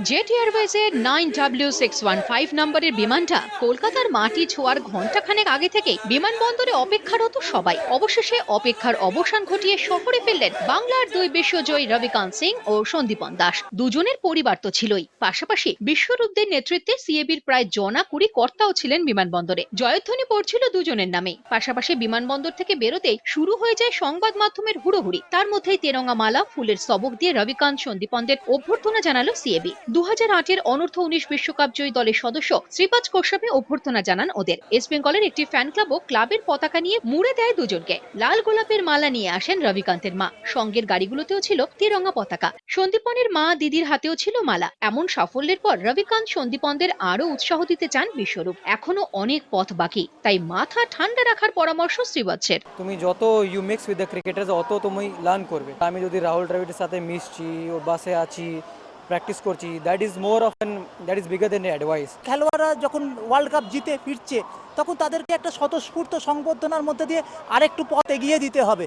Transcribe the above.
Jet এয়ারওয়েজের 9W615 নম্বরের বিমানটা কলকাতার মাটি ছোঁয়ার ঘণ্টাখানেক আগে থেকেই বিমানবন্দরে অপেক্ষারত সবাই। অবশেষে অপেক্ষার অবসান ঘটিয়ে শহরে ফিরলেন বাংলার দুই বিশ্বজয়ী রবিকান্ত সিং ও সন্দীপন দাস। দুজনের পরিবার তো ছিলই, পাশাপাশি বিশ্বরূপদের নেতৃত্বে সিএবির প্রায় জনা-কুড়ি কর্তাও ছিলেন বিমানবন্দরে। জয়ধ্বনি পড়ছিল দুজনের নামে। পাশাপাশি বিমানবন্দর থেকে বেরোতেই শুরু হয়ে যায় সংবাদ মাধ্যমের হুড়োহুড়ি। তার মধ্যেই তেরঙ্গা মালা, ফুলের স্তবক দিয়ে রবিকান্ত সন্দীপনদের অভ্যর্থনা জানালো সিএবি। 2008-এর অনূর্ধ্ব 19 বিশ্বকাপ জয়ী দলের সদস্য শ্রীপাদ কোশ্যাপে অভ্যর্থনা জানান ওদের। ইস্ট বেঙ্গলের একটি ফ্যান ক্লাবও ক্লাবের পতাকা নিয়ে মুড়ে দেয় দুজনকে। লাল গোলাপের মালা নিয়ে আসেন রবিকান্তের মা, সঙ্গের গাড়িগুলোতেও ছিল তিরঙ্গা পতাকা। সন্দীপনের মা দিদির হাতেও ছিল মালা। এমন সাফল্যের পর রবিকান্ত সন্দীপনদের আরো উৎসাহ দিতে চান বিশ্বরূপ। এখনো অনেক পথ বাকি, তাই মাথা ঠান্ডা রাখার পরামর্শ শ্রীবৎসের। তুমি যত you mix with the cricketers অত তুমি লার্ন করবে। আমি যদি রাহুল দ্রাবিড়ের সাথে মিশছি, ওর বাসে আছি, প্র্যাকটিস করছি, that is more of that is bigger then advice. খেলোয়াড়রা যখন ওয়ার্ল্ড কাপ জিতে ফিরছে তখন তাদেরকে একটা স্বতঃস্ফূর্ত সংবর্ধনার মধ্যে দিয়ে আরেকটু পথ এগিয়ে দিতে হবে।